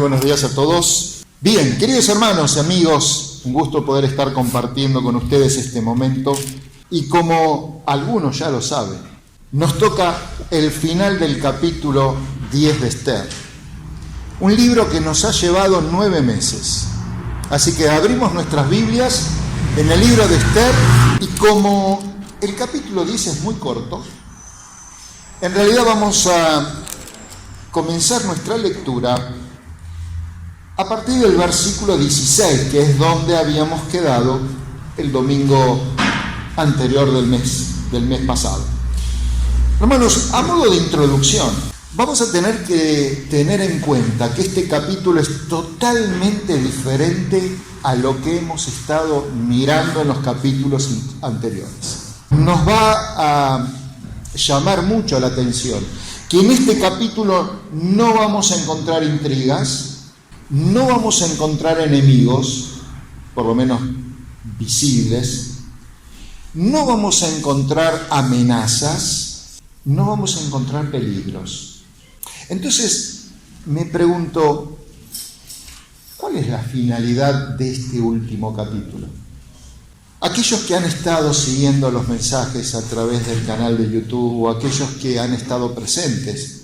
buenos días a todos. Bien, queridos hermanos y amigos, un gusto poder estar compartiendo con ustedes este momento. Y como algunos ya lo saben, nos toca el final del capítulo 10 de Esther. Un libro que nos ha llevado 9 meses. Así que abrimos nuestras Biblias en el libro de Esther y como el capítulo 10 es muy corto, en realidad vamos a comenzar nuestra lectura a partir del versículo 16, que es donde habíamos quedado el domingo anterior del mes pasado. Hermanos, a modo de introducción, vamos a tener que tener en cuenta que este capítulo es totalmente diferente a lo que hemos estado mirando en los capítulos anteriores. Nos va a llamar mucho la atención que en este capítulo no vamos a encontrar intrigas, no vamos a encontrar enemigos, por lo menos visibles, no vamos a encontrar amenazas, no vamos a encontrar peligros. Entonces me pregunto, ¿cuál es la finalidad de este último capítulo? Aquellos que han estado siguiendo los mensajes a través del canal de YouTube o aquellos que han estado presentes,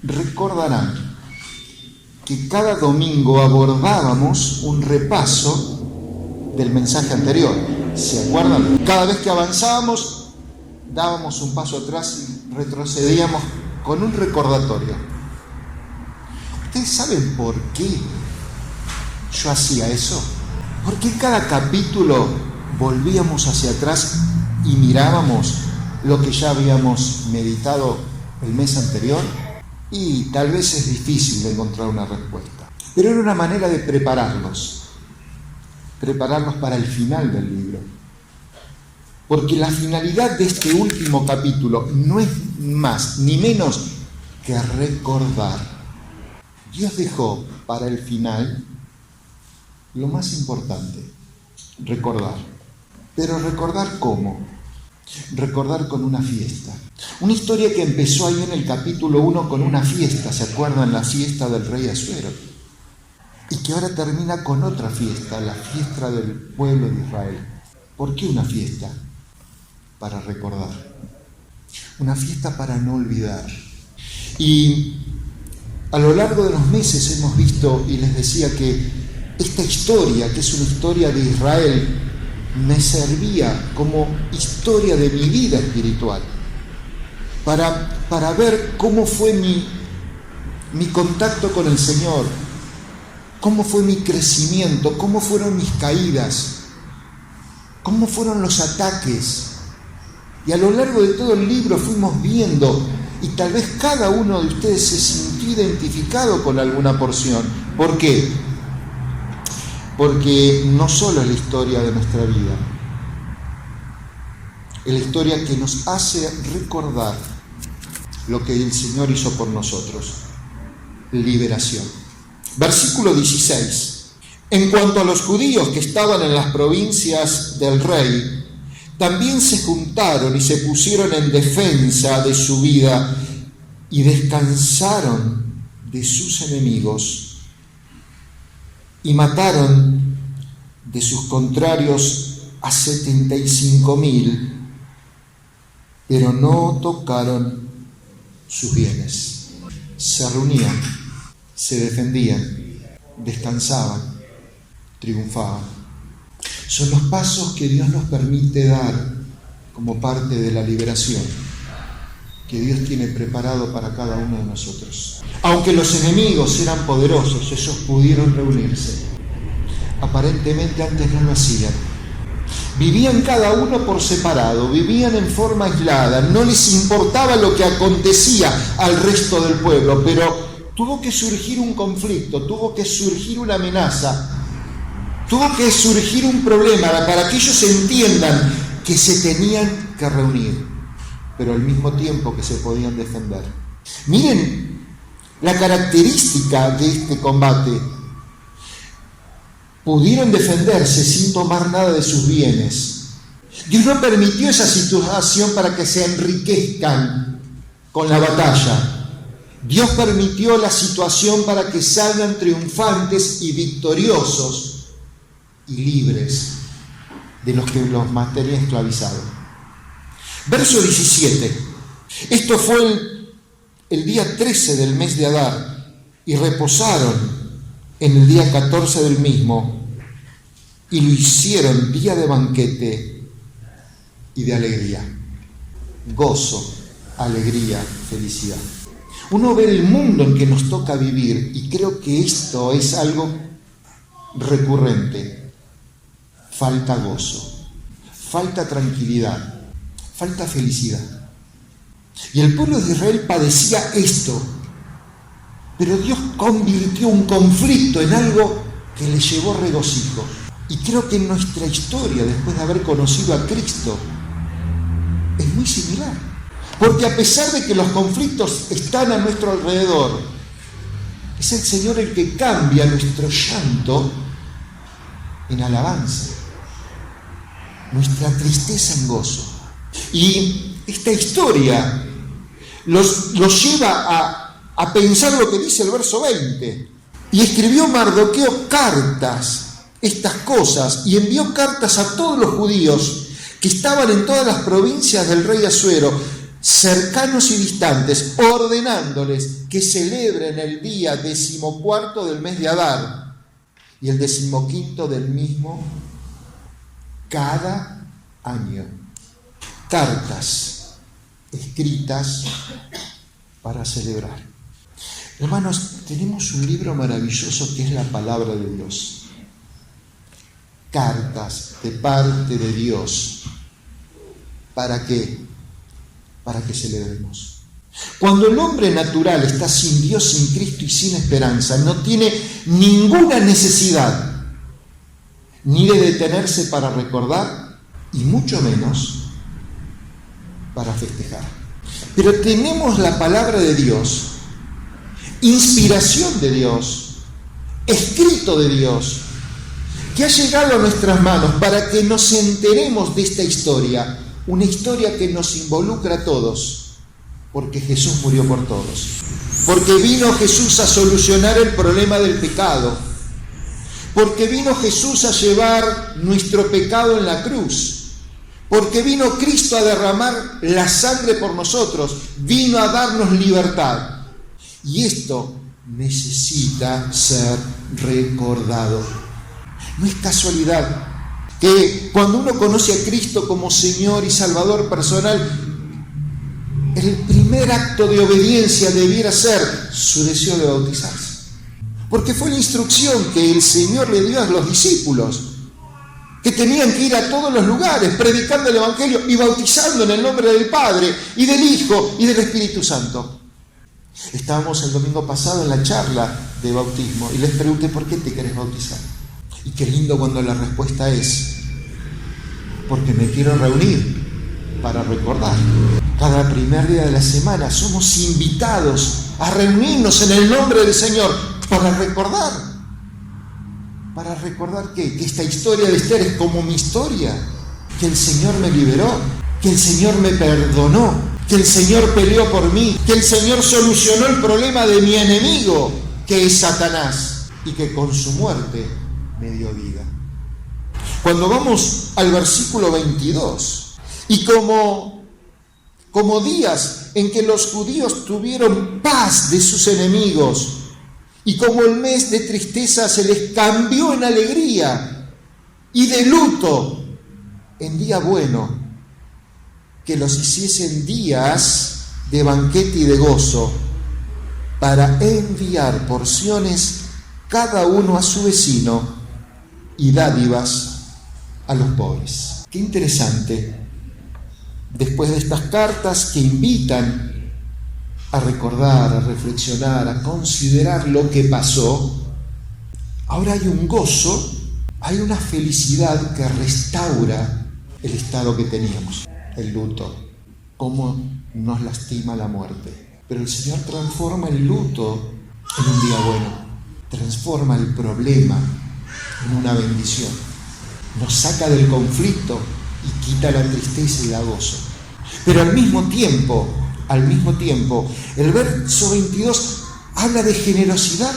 recordarán que cada domingo abordábamos un repaso del mensaje anterior. ¿Se acuerdan? Cada vez que avanzábamos, dábamos un paso atrás y retrocedíamos con un recordatorio. ¿Ustedes saben por qué yo hacía eso? Porque en cada capítulo volvíamos hacia atrás y mirábamos lo que ya habíamos meditado el mes anterior. Y tal vez es difícil encontrar una respuesta, pero era una manera de prepararlos para el final del libro. Porque la finalidad de este último capítulo no es más ni menos que recordar. Dios dejó para el final lo más importante, recordar. Pero recordar ¿cómo? Recordar con una fiesta. Una historia que empezó ahí en el capítulo 1 con una fiesta, ¿se acuerdan? La fiesta del rey Asuero. Y que ahora termina con otra fiesta, la fiesta del pueblo de Israel. ¿Por qué una fiesta? Para recordar. Una fiesta para no olvidar. Y a lo largo de los meses hemos visto, y les decía que esta historia, que es una historia de Israel, me servía como historia de mi vida espiritual, para ver cómo fue mi contacto con el Señor, cómo fue mi crecimiento, cómo fueron mis caídas, cómo fueron los ataques. Y a lo largo de todo el libro fuimos viendo, y tal vez cada uno de ustedes se sintió identificado con alguna porción. ¿Por qué? Porque no solo es la historia de nuestra vida, es la historia que nos hace recordar lo que el Señor hizo por nosotros. Liberación. Versículo 16. En cuanto a los judíos que estaban en las provincias del rey, también se juntaron y se pusieron en defensa de su vida y descansaron de sus enemigos y mataron de sus contrarios a 75,000, pero no tocaron sus bienes. Se reunían, se defendían, descansaban, triunfaban. Son los pasos que Dios nos permite dar como parte de la liberación que Dios tiene preparado para cada uno de nosotros. Aunque los enemigos eran poderosos, ellos pudieron reunirse. Aparentemente antes no lo hacían. Vivían cada uno por separado, vivían en forma aislada, no les importaba lo que acontecía al resto del pueblo, pero tuvo que surgir un conflicto, tuvo que surgir una amenaza, tuvo que surgir un problema para que ellos entiendan que se tenían que reunir, pero al mismo tiempo que se podían defender. Miren la característica de este combate. Pudieron defenderse sin tomar nada de sus bienes. Dios no permitió esa situación para que se enriquezcan con la batalla. Dios permitió la situación para que salgan triunfantes y victoriosos y libres de los que los mantenían esclavizados. Verso 17. Esto fue el día 13 del mes de Adar, y reposaron en el día 14 del mismo, y lo hicieron día de banquete y de alegría. Gozo, alegría, felicidad. Uno ve el mundo en que nos toca vivir y creo que esto es algo recurrente. Falta gozo, falta tranquilidad, falta felicidad. Y el pueblo de Israel padecía esto, pero Dios convirtió un conflicto en algo que le llevó regocijo. Y creo que en nuestra historia, después de haber conocido a Cristo, es muy similar. Porque a pesar de que los conflictos están a nuestro alrededor, es el Señor el que cambia nuestro llanto en alabanza, nuestra tristeza en gozo. Y esta historia los lleva a pensar lo que dice el verso 20. Y escribió Mardoqueo cartas, estas cosas, y envió cartas a todos los judíos que estaban en todas las provincias del rey Asuero, cercanos y distantes, ordenándoles que celebren el día 14 del mes de Adar y el 15 del mismo cada año. Cartas escritas para celebrar. Hermanos, tenemos un libro maravilloso que es la palabra de Dios. Cartas de parte de Dios. ¿Para qué? Para que celebremos. Cuando el hombre natural está sin Dios, sin Cristo y sin esperanza, no tiene ninguna necesidad ni de detenerse para recordar y mucho menos para festejar. Pero tenemos la palabra de Dios, inspiración de Dios, escrito de Dios, que ha llegado a nuestras manos para que nos enteremos de esta historia, una historia que nos involucra a todos, porque Jesús murió por todos, porque vino Jesús a solucionar el problema del pecado, porque vino Jesús a llevar nuestro pecado en la cruz, porque vino Cristo a derramar la sangre por nosotros, vino a darnos libertad. Y esto necesita ser recordado. No es casualidad que cuando uno conoce a Cristo como Señor y Salvador personal, el primer acto de obediencia debiera ser su deseo de bautizarse. Porque fue la instrucción que el Señor le dio a los discípulos, que tenían que ir a todos los lugares, predicando el Evangelio y bautizando en el nombre del Padre y del Hijo y del Espíritu Santo. Estábamos el domingo pasado en la charla de bautismo y les pregunté, ¿por qué te querés bautizar? Y qué lindo cuando la respuesta es, porque me quiero reunir para recordar. Cada primer día de la semana somos invitados a reunirnos en el nombre del Señor para recordar. ¿Para recordar qué? Que esta historia de Esther es como mi historia, que el Señor me liberó, que el Señor me perdonó, que el Señor peleó por mí, que el Señor solucionó el problema de mi enemigo, que es Satanás, y que con su muerte me dio vida. Cuando vamos al versículo 22, y como días en que los judíos tuvieron paz de sus enemigos, y como el mes de tristeza se les cambió en alegría, y de luto en día bueno, que los hiciesen días de banquete y de gozo, para enviar porciones cada uno a su vecino y dádivas a los pobres. Qué interesante. Después de estas cartas que invitan a recordar, a reflexionar, a considerar lo que pasó, ahora hay un gozo, hay una felicidad que restaura el estado que teníamos, el luto, cómo nos lastima la muerte. Pero el Señor transforma el luto en un día bueno, transforma el problema en una bendición, nos saca del conflicto y quita la tristeza y la gozo. Pero al mismo tiempo al mismo tiempo, el verso 22 habla de generosidad.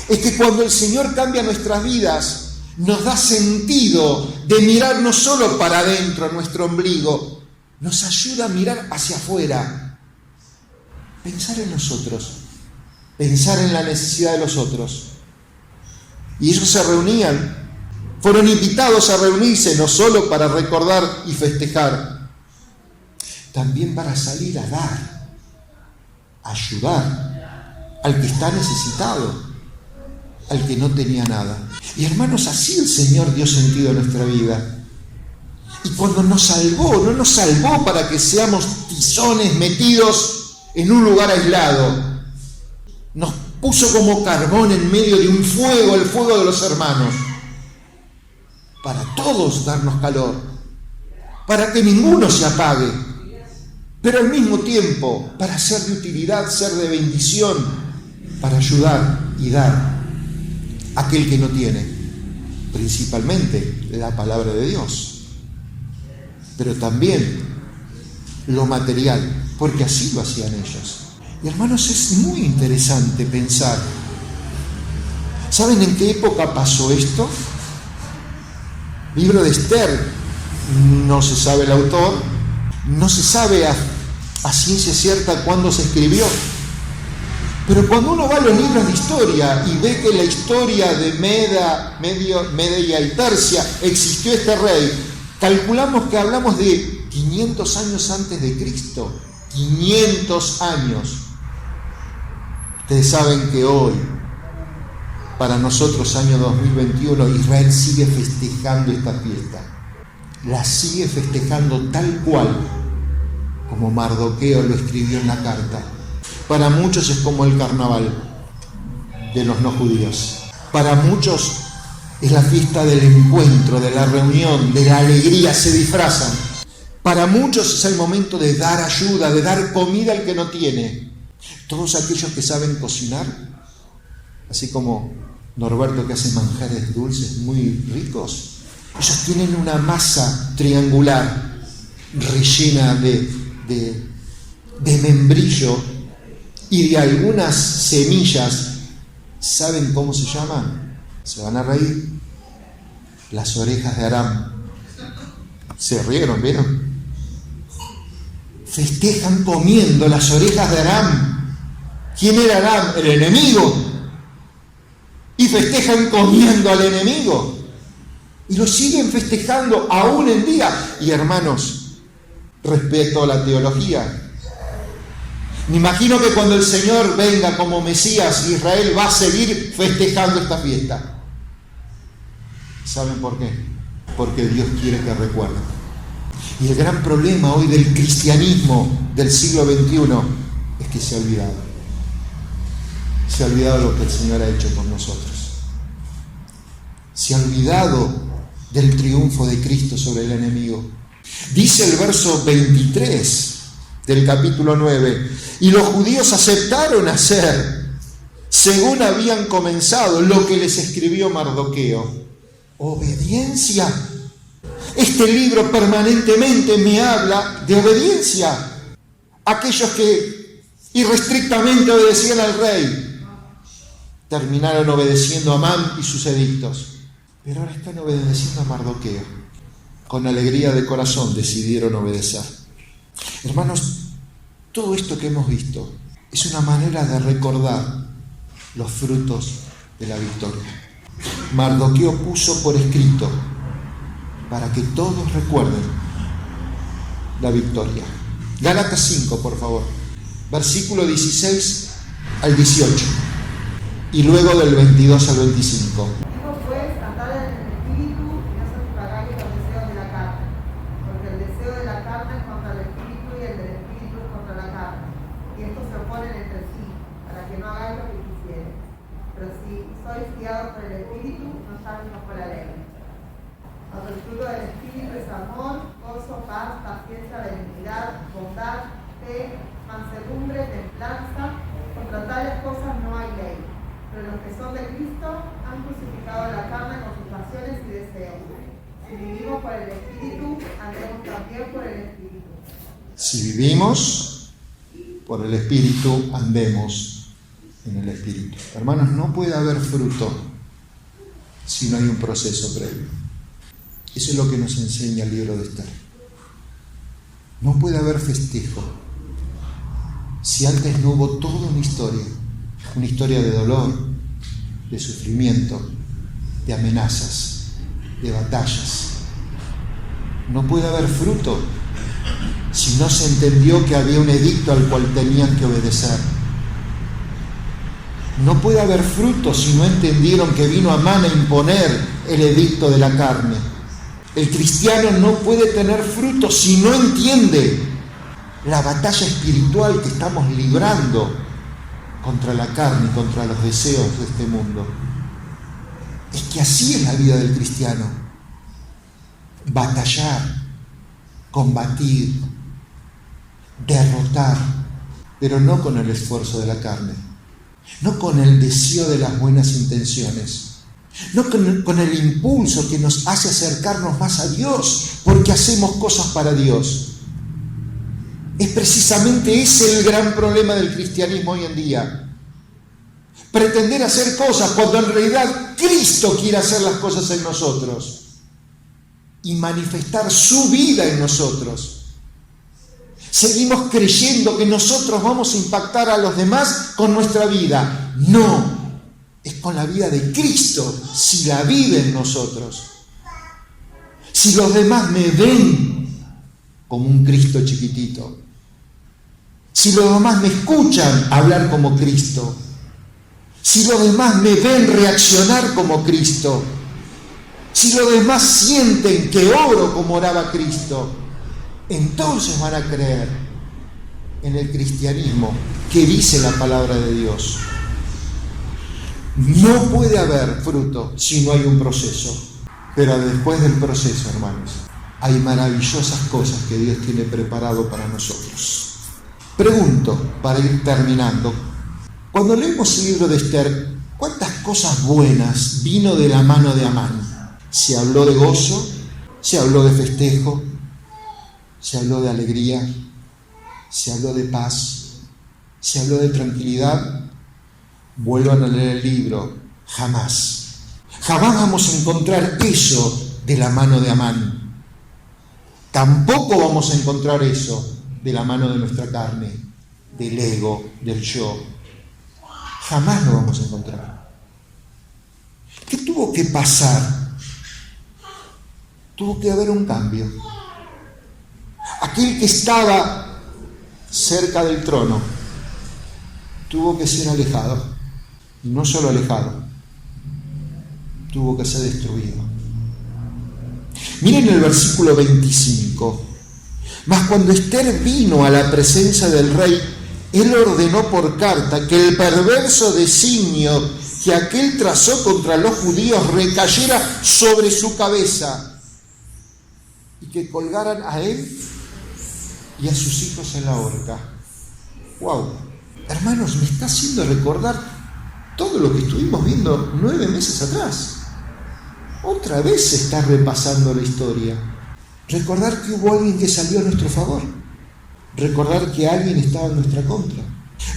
Es que cuando el Señor cambia nuestras vidas, nos da sentido de mirar no solo para adentro, nuestro ombligo, nos ayuda a mirar hacia afuera, pensar en nosotros, pensar en la necesidad de los otros. Y ellos se reunían, fueron invitados a reunirse no solo para recordar y festejar, también para salir a dar, a ayudar al que está necesitado, al que no tenía nada. Y hermanos, así el Señor dio sentido a nuestra vida. Y cuando nos salvó, no nos salvó para que seamos tizones metidos en un lugar aislado. Nos puso como carbón en medio de un fuego, el fuego de los hermanos, para todos darnos calor, para que ninguno se apague, pero al mismo tiempo para ser de utilidad, ser de bendición, para ayudar y dar a aquel que no tiene, principalmente la palabra de Dios, pero también lo material, porque así lo hacían ellos. Y hermanos, es muy interesante pensar. ¿Saben en qué época pasó esto? Libro de Esther, no se sabe el autor, no se sabe a ciencia cierta cuándo se escribió. Pero cuando uno va a los libros de historia y ve que la historia de Media y Persia existió este rey, calculamos que hablamos de 500 años antes de Cristo. 500 años. Ustedes saben que hoy, para nosotros, año 2021, Israel sigue festejando esta fiesta. La sigue festejando tal cual como Mardoqueo lo escribió en la carta. Para muchos es como el carnaval de los no judíos. Para muchos es la fiesta del encuentro, de la reunión, de la alegría, se disfrazan. Para muchos es el momento de dar ayuda, de dar comida al que no tiene. Todos aquellos que saben cocinar, así como Norberto, que hace manjares dulces muy ricos, ellos tienen una masa triangular rellena de membrillo y de algunas semillas. ¿Saben cómo se llaman? Se van a reír. Las orejas de Aram. Se rieron, ¿vieron? Festejan comiendo las orejas de Aram. ¿Quién era Aram? El enemigo. Y festejan comiendo al enemigo. Y lo siguen festejando aún en día. Y hermanos, respeto a la teología. Me imagino que cuando el Señor venga como Mesías, Israel va a seguir festejando esta fiesta. ¿Saben por qué? Porque Dios quiere que recuerden. Y el gran problema hoy del cristianismo del siglo XXI es que se ha olvidado. Se ha olvidado lo que el Señor ha hecho con nosotros. Se ha olvidado del triunfo de Cristo sobre el enemigo. Dice el verso 23 del capítulo 9: y los judíos aceptaron hacer, según habían comenzado, lo que les escribió Mardoqueo. Obediencia. Este libro permanentemente me habla de obediencia. Aquellos que irrestrictamente obedecían al rey terminaron obedeciendo a Amán y sus edictos, pero ahora están obedeciendo a Mardoqueo. Con alegría de corazón decidieron obedecer. Hermanos, todo esto que hemos visto es una manera de recordar los frutos de la victoria. Mardoqueo puso por escrito para que todos recuerden la victoria. Gálatas 5, por favor, versículo 16 al 18 y luego del 22 al 25. El fruto del Espíritu es amor, gozo, paz, paciencia, benignidad, bondad, fe, mansedumbre, templanza. Contra tales cosas no hay ley. Pero los que son de Cristo han crucificado la carne con sus pasiones y deseos. Si vivimos por el Espíritu, andemos también por el Espíritu. Si vivimos por el Espíritu andemos en el Espíritu. Hermanos, no puede haber fruto si no hay un proceso previo. Eso es lo que nos enseña el libro de Esther. No puede haber festejo si antes no hubo toda una historia de dolor, de sufrimiento, de amenazas, de batallas. No puede haber fruto si no se entendió que había un edicto al cual tenían que obedecer. No puede haber fruto si no entendieron que vino Amán a imponer el edicto de la carne. El cristiano no puede tener fruto si no entiende la batalla espiritual que estamos librando contra la carne y contra los deseos de este mundo. Es que así es la vida del cristiano. Batallar, combatir, derrotar, pero no con el esfuerzo de la carne, no con el deseo de las buenas intenciones, no con el impulso que nos hace acercarnos más a Dios porque hacemos cosas para Dios. Es precisamente ese el gran problema del cristianismo hoy en día. Pretender hacer cosas cuando en realidad Cristo quiere hacer las cosas en nosotros y manifestar su vida en nosotros. Seguimos creyendo que nosotros vamos a impactar a los demás con nuestra vida. No, es con la vida de Cristo, si la vive en nosotros. Si los demás me ven como un Cristo chiquitito, si los demás me escuchan hablar como Cristo, si los demás me ven reaccionar como Cristo, si los demás sienten que oro como oraba Cristo, entonces van a creer en el cristianismo que dice la palabra de Dios. No puede haber fruto si no hay un proceso. Pero después del proceso, hermanos, hay maravillosas cosas que Dios tiene preparado para nosotros. Pregunto, para ir terminando, cuando leemos el libro de Esther, ¿cuántas cosas buenas vino de la mano de Amán? Se habló de gozo, se habló de festejo, se habló de alegría, se habló de paz, se habló de tranquilidad. Vuelvan a leer el libro. Jamás vamos a encontrar eso de la mano de Amán. Tampoco vamos a encontrar eso de la mano de nuestra carne, del ego, del yo. Jamás lo vamos a encontrar. ¿Qué tuvo que pasar? Tuvo que haber un cambio. Aquel que estaba cerca del trono tuvo que ser alejado. Y no solo alejado, tuvo que ser destruido. Miren el versículo 25. Mas cuando Esther vino a la presencia del rey, él ordenó por carta que el perverso designio que aquel trazó contra los judíos recayera sobre su cabeza y que colgaran a él y a sus hijos en la horca. ¡Wow! Hermanos, me está haciendo recordar todo lo que estuvimos viendo 9 meses atrás. Otra vez se está repasando la historia. Recordar que hubo alguien que salió a nuestro favor. Recordar que alguien estaba en nuestra contra.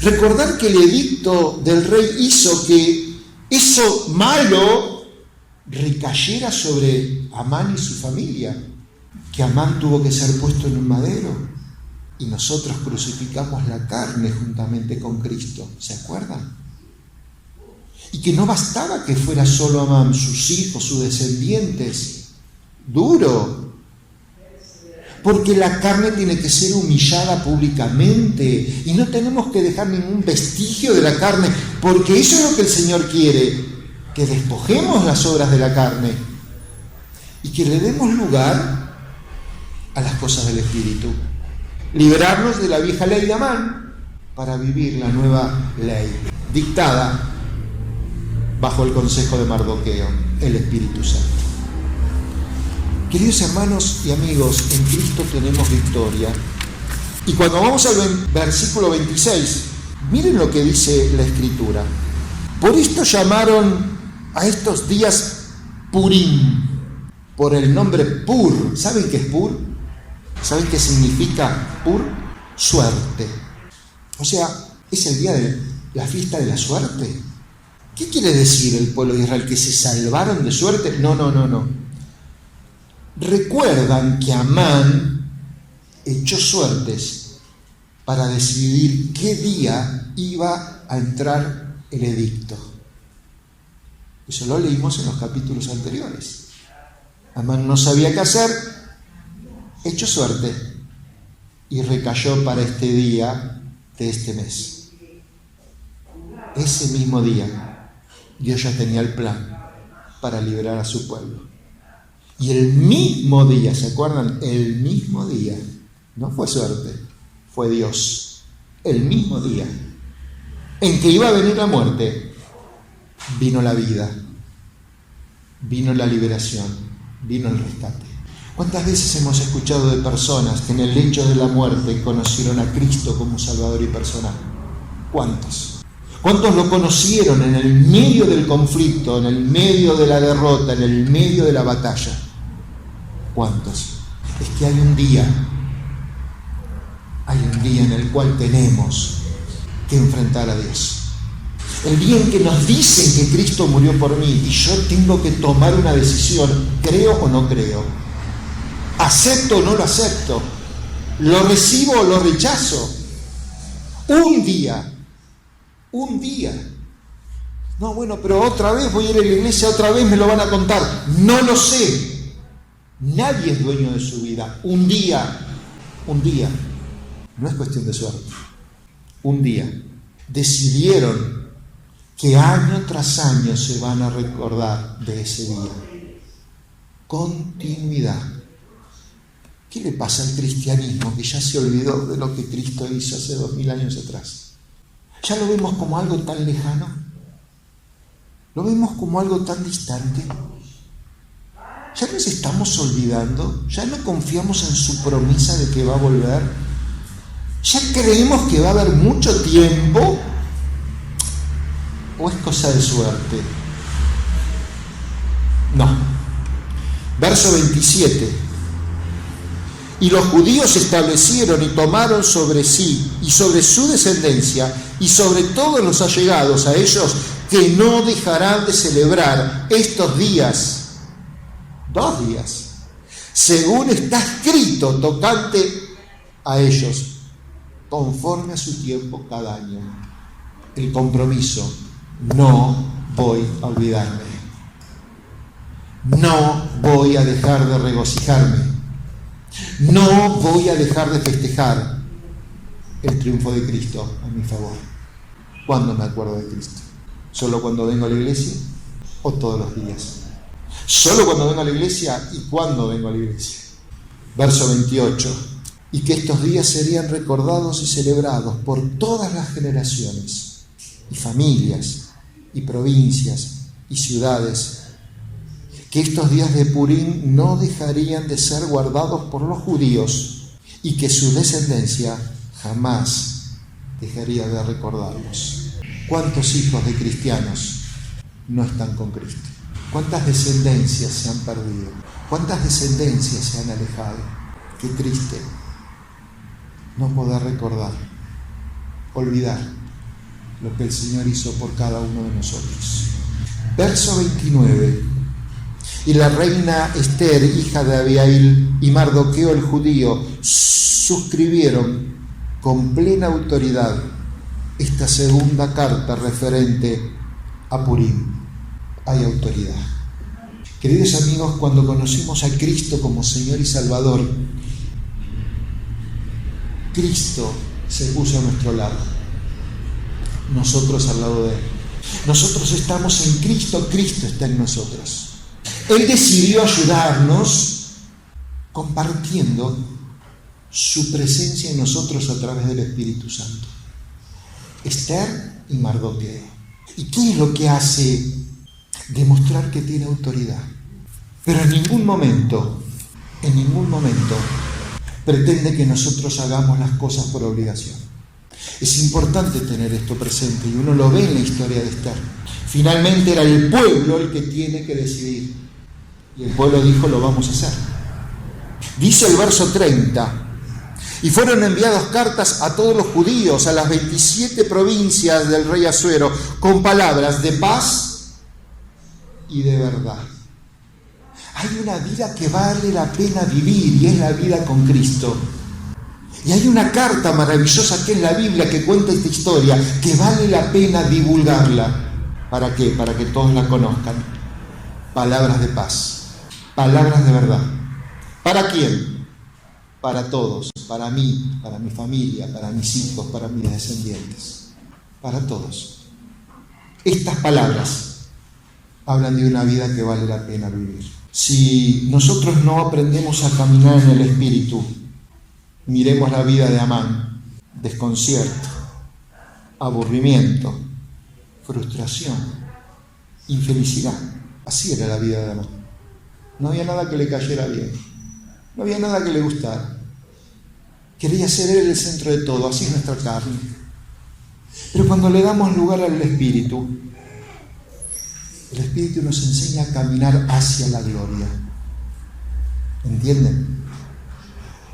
Recordar que el edicto del rey hizo que eso malo recayera sobre Amán y su familia. Que Amán tuvo que ser puesto en un madero. Y nosotros crucificamos la carne juntamente con Cristo. ¿Se acuerdan? Y que no bastaba que fuera solo Amán, sus hijos, sus descendientes. Duro. Porque la carne tiene que ser humillada públicamente. Y no tenemos que dejar ningún vestigio de la carne. Porque eso es lo que el Señor quiere. Que despojemos las obras de la carne. Y que le demos lugar a las cosas del Espíritu. Liberarnos de la vieja ley de Amán para vivir la nueva ley. Dictada bajo el consejo de Mardoqueo, el Espíritu Santo. Queridos hermanos y amigos, en Cristo tenemos victoria. Y cuando vamos al versículo 26, miren lo que dice la Escritura. Por esto llamaron a estos días Purim, por el nombre Pur. ¿Saben qué es Pur? ¿Saben qué significa Pur? Suerte. O sea, ¿es el día de la fiesta de la suerte? ¿Qué quiere decir el pueblo de Israel? ¿Que se salvaron de suerte? No. Recuerdan que Amán echó suertes para decidir qué día iba a entrar el edicto. Eso lo leímos en los capítulos anteriores. Amán no sabía qué hacer, echó suerte y recayó para este día de este mes. Ese mismo día, Dios ya tenía el plan para liberar a su pueblo. Y el mismo día, ¿se acuerdan? El mismo día, no fue suerte, fue Dios. El mismo día en que iba a venir la muerte, vino la vida, vino la liberación, vino el rescate. ¿Cuántas veces hemos escuchado de personas que en el lecho de la muerte conocieron a Cristo como Salvador y personal? ¿Cuántos? ¿Cuántos lo conocieron en el medio del conflicto, en el medio de la derrota, en el medio de la batalla? ¿Cuántos? Es que hay un día en el cual tenemos que enfrentar a Dios. El día en que nos dicen que Cristo murió por mí y yo tengo que tomar una decisión, ¿creo o no creo? ¿Acepto o no lo acepto? ¿Lo recibo o lo rechazo? Un día. No, bueno, pero otra vez voy a ir a la iglesia, otra vez me lo van a contar. No lo sé. Nadie es dueño de su vida. Un día. No es cuestión de suerte. Un día. Decidieron que año tras año se van a recordar de ese día. Continuidad. ¿Qué le pasa al cristianismo que ya se olvidó de lo que Cristo hizo hace 2000 años atrás? ¿Ya lo vemos como algo tan lejano? ¿Lo vemos como algo tan distante? ¿Ya nos estamos olvidando? ¿Ya no confiamos en su promesa de que va a volver? ¿Ya creemos que va a haber mucho tiempo? ¿O es cosa de suerte? No. Verso 27. Y los judíos se establecieron y tomaron sobre sí y sobre su descendencia y sobre todos los allegados a ellos que no dejarán de celebrar estos días, 2 días, según está escrito tocante a ellos, conforme a su tiempo cada año. El compromiso: no voy a olvidarme, no voy a dejar de regocijarme, no voy a dejar de festejar el triunfo de Cristo a mi favor. ¿Cuándo me acuerdo de Cristo? ¿Solo cuando vengo a la iglesia o todos los días? ¿Solo cuando vengo a la iglesia y cuándo vengo a la iglesia? Verso 28. Y que estos días serían recordados y celebrados por todas las generaciones y familias y provincias y ciudades, que estos días de Purim no dejarían de ser guardados por los judíos y que su descendencia jamás dejaría de recordarlos. ¿Cuántos hijos de cristianos no están con Cristo? ¿Cuántas descendencias se han perdido? ¿Cuántas descendencias se han alejado? Qué triste no poder recordar, olvidar lo que el Señor hizo por cada uno de nosotros. Verso 29. Y la reina Esther, hija de Abihail, y Mardoqueo el judío suscribieron con plena autoridad esta segunda carta referente a Purim. Hay autoridad. Queridos amigos, cuando conocimos a Cristo como Señor y Salvador, Cristo se puso a nuestro lado, nosotros al lado de Él. Nosotros estamos en Cristo, Cristo está en nosotros. Él decidió ayudarnos compartiendo su presencia en nosotros a través del Espíritu Santo. Esther y Mardoqueo. ¿Y qué es lo que hace? Demostrar que tiene autoridad. Pero en ningún momento pretende que nosotros hagamos las cosas por obligación. Es importante tener esto presente y uno lo ve en la historia de Esther. Finalmente era el pueblo el que tiene que decidir. Y el pueblo dijo: lo vamos a hacer. Dice el verso 30: Y fueron enviadas cartas a todos los judíos, a las 27 provincias del rey Asuero, con palabras de paz y de verdad. Hay una vida que vale la pena vivir y es la vida con Cristo. Y hay una carta maravillosa que es la Biblia que cuenta esta historia, que vale la pena divulgarla. ¿Para qué? Para que todos la conozcan. Palabras de paz, palabras de verdad. ¿Para quién? Para todos, para mí, para mi familia, para mis hijos, para mis descendientes, para todos. Estas palabras hablan de una vida que vale la pena vivir. Si nosotros no aprendemos a caminar en el Espíritu, miremos la vida de Amán: desconcierto, aburrimiento, frustración, infelicidad. Así era la vida de Amán. No había nada que le cayera bien, no había nada que le gustara. Quería ser él el centro de todo, así es nuestra carne. Pero cuando le damos lugar al Espíritu, el Espíritu nos enseña a caminar hacia la gloria. ¿Entienden?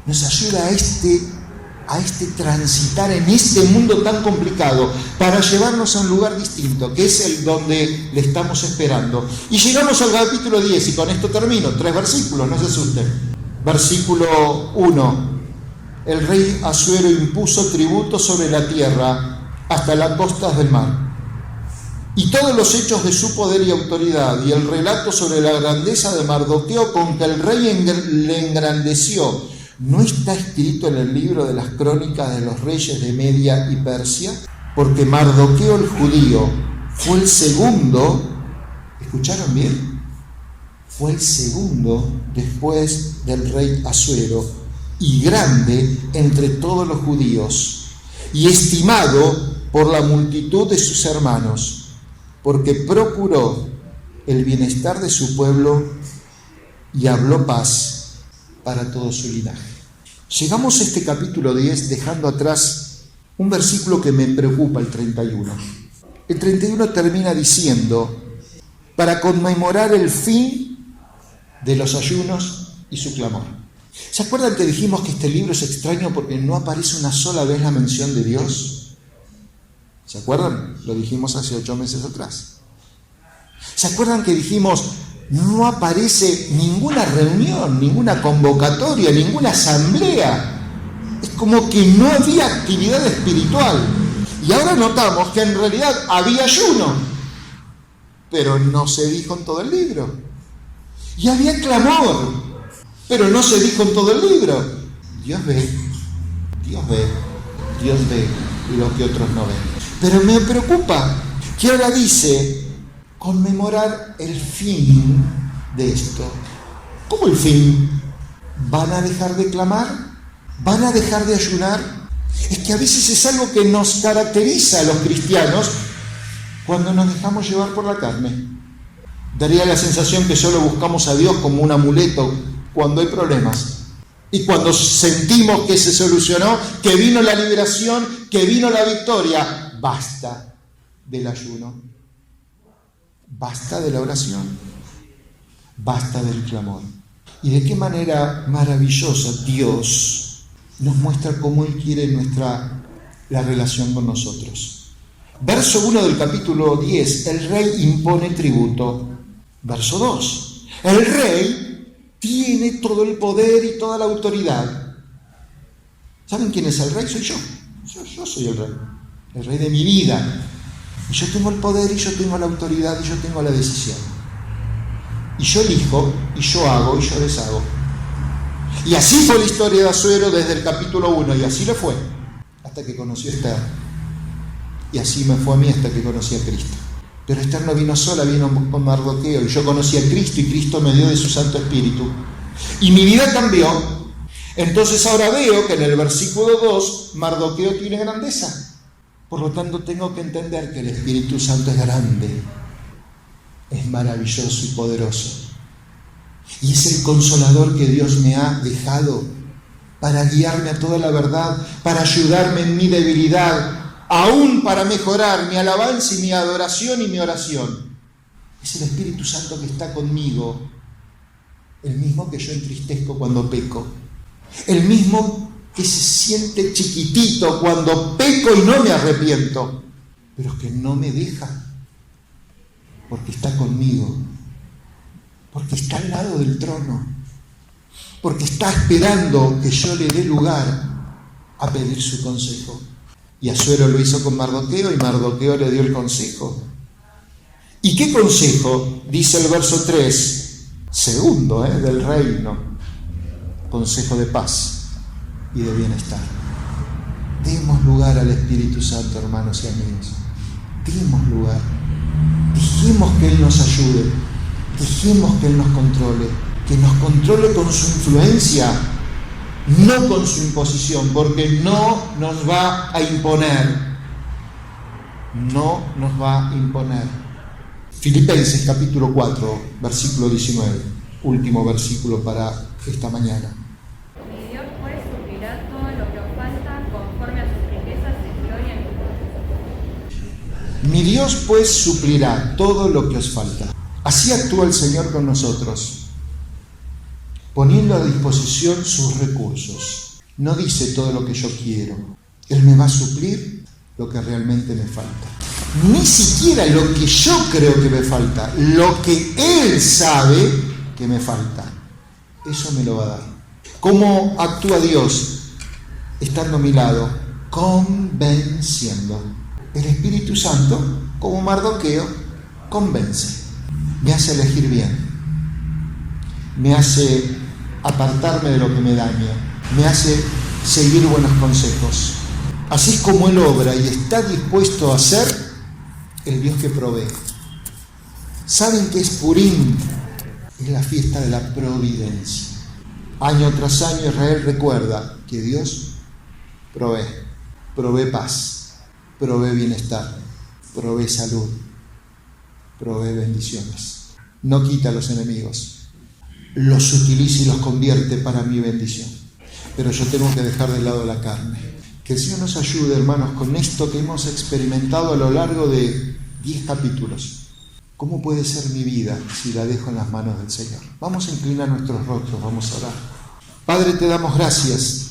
Nos ayuda a este transitar en este mundo tan complicado para llevarnos a un lugar distinto, que es el donde le estamos esperando. Y llegamos al capítulo 10, y con esto termino. 3 versículos, no se asusten. Versículo 1. El rey Asuero impuso tributo sobre la tierra hasta las costas del mar. Y todos los hechos de su poder y autoridad, y el relato sobre la grandeza de Mardoqueo con que el rey le engrandeció, ¿no está escrito en el libro de las crónicas de los reyes de Media y Persia? Porque Mardoqueo el judío fue el segundo, ¿escucharon bien? Fue el segundo después del rey Asuero, y grande entre todos los judíos, y estimado por la multitud de sus hermanos, porque procuró el bienestar de su pueblo y habló paz para todo su linaje. Llegamos a este capítulo 10 dejando atrás un versículo que me preocupa, el 31. El 31 termina diciendo: para conmemorar el fin de los ayunos y su clamor. ¿Se acuerdan que dijimos que este libro es extraño porque no aparece una sola vez la mención de Dios? ¿Se acuerdan? Lo dijimos hace 8 meses atrás. ¿Se acuerdan que dijimos no aparece ninguna reunión, ninguna convocatoria, ninguna asamblea? Es como que no había actividad espiritual. Y ahora notamos que en realidad había ayuno, pero no se dijo en todo el libro. Y había clamor, pero no se dijo en todo el libro. Dios ve lo que otros no ven. Pero me preocupa que ahora dice conmemorar el fin de esto. ¿Cómo el fin? ¿Van a dejar de clamar? ¿Van a dejar de ayunar? Es que a veces es algo que nos caracteriza a los cristianos cuando nos dejamos llevar por la carne. Daría la sensación que solo buscamos a Dios como un amuleto cuando hay problemas. Y cuando sentimos que se solucionó, que vino la liberación, que vino la victoria, basta del ayuno, basta de la oración, basta del clamor. Y de qué manera maravillosa Dios nos muestra cómo Él quiere la relación con nosotros. Verso 1 del capítulo 10, el rey impone tributo. Verso 2, el rey tiene todo el poder y toda la autoridad. ¿Saben quién es el rey? Soy yo. Yo soy el rey de mi vida. Y yo tengo el poder, y yo tengo la autoridad, y yo tengo la decisión. Y yo elijo, y yo hago, y yo deshago. Y así fue la historia de Asuero desde el capítulo 1, y así le fue, hasta que conoció a Esther. Y así me fue a mí hasta que conocí a Cristo. Pero Esther no vino sola, vino con Mardoqueo, y yo conocí a Cristo, y Cristo me dio de su Santo Espíritu. Y mi vida cambió. Entonces ahora veo que en el versículo 2, Mardoqueo tiene grandeza. Por lo tanto, tengo que entender que el Espíritu Santo es grande, es maravilloso y poderoso. Y es el consolador que Dios me ha dejado para guiarme a toda la verdad, para ayudarme en mi debilidad, aún para mejorar mi alabanza y mi adoración y mi oración. Es el Espíritu Santo que está conmigo, el mismo que yo entristezco cuando peco, el mismo que se siente chiquitito cuando peco y no me arrepiento, pero es que no me deja, porque está conmigo, porque está al lado del trono, porque está esperando que yo le dé lugar a pedir su consejo. Y Asuero lo hizo con Mardoqueo y Mardoqueo le dio el consejo. ¿Y qué consejo? Dice el verso 3, segundo del reino, consejo de paz y de bienestar. Demos lugar al Espíritu Santo, hermanos y amigos. Demos lugar. Dejemos que Él nos ayude. Dejemos que Él nos controle. Que nos controle con su influencia, no con su imposición, porque no nos va a imponer. No nos va a imponer. Filipenses capítulo 4, versículo 19, último versículo para esta mañana. Mi Dios pues suplirá todo lo que os falta conforme a sus riquezas en gloria en Cristo. Mi Dios pues suplirá todo lo que os falta. Así actúa el Señor con nosotros, poniendo a disposición sus recursos. No dice todo lo que yo quiero. Él me va a suplir lo que realmente me falta. Ni siquiera lo que yo creo que me falta, lo que Él sabe que me falta. Eso me lo va a dar. ¿Cómo actúa Dios? Estando a mi lado, convenciendo. El Espíritu Santo, como Mardoqueo, convence. Me hace elegir bien. Me hace apartarme de lo que me daña, me hace seguir buenos consejos. Así es como Él obra y está dispuesto a ser el Dios que provee. ¿Saben qué es Purim? Es la fiesta de la providencia. Año tras año Israel recuerda que Dios provee paz, provee bienestar, provee salud, provee bendiciones. No quita a los enemigos, los utiliza y los convierte para mi bendición. Pero yo tengo que dejar de lado la carne. Que el Señor nos ayude, hermanos, con esto que hemos experimentado a lo largo de 10 capítulos. ¿Cómo puede ser mi vida si la dejo en las manos del Señor? Vamos a inclinar nuestros rostros, vamos a orar. Padre, te damos gracias,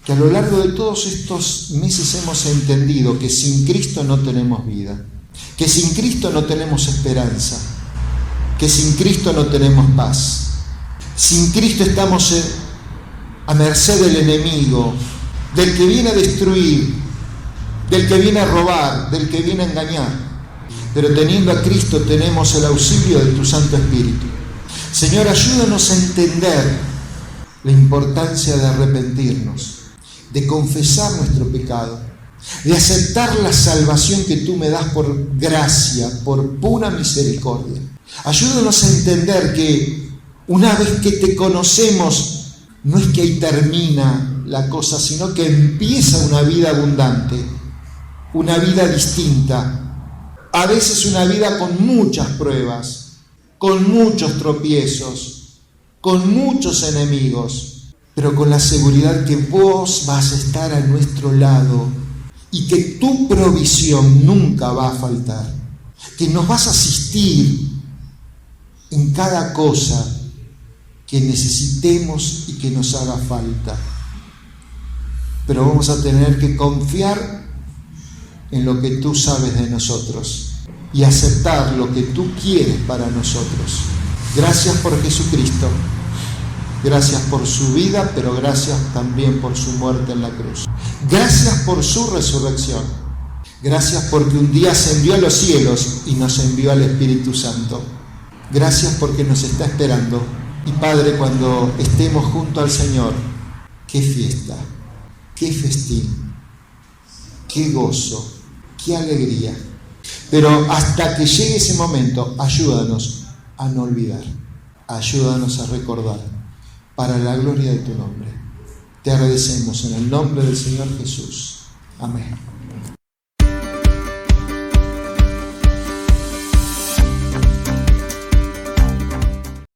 que a lo largo de todos estos meses hemos entendido que sin Cristo no tenemos vida, que sin Cristo no tenemos esperanza, que sin Cristo no tenemos paz. Sin Cristo estamos a merced del enemigo, del que viene a destruir, del que viene a robar, del que viene a engañar. Pero teniendo a Cristo tenemos el auxilio de tu Santo Espíritu. Señor, ayúdanos a entender la importancia de arrepentirnos, de confesar nuestro pecado, de aceptar la salvación que tú me das por gracia, por pura misericordia. Ayúdanos a entender que una vez que te conocemos, no es que ahí termina la cosa, sino que empieza una vida abundante, una vida distinta, a veces una vida con muchas pruebas, con muchos tropiezos, con muchos enemigos, pero con la seguridad que vos vas a estar a nuestro lado y que tu provisión nunca va a faltar, que nos vas a asistir en cada cosa que necesitemos y que nos haga falta. Pero vamos a tener que confiar en lo que tú sabes de nosotros y aceptar lo que tú quieres para nosotros. Gracias por Jesucristo, gracias por su vida, pero gracias también por su muerte en la cruz. Gracias por su resurrección. Gracias porque un día ascendió a los cielos y nos envió al Espíritu Santo. Gracias porque nos está esperando. Y Padre, cuando estemos junto al Señor, qué fiesta, qué festín, qué gozo, qué alegría. Pero hasta que llegue ese momento, ayúdanos a no olvidar, ayúdanos a recordar, para la gloria de tu nombre. Te agradecemos en el nombre del Señor Jesús. Amén.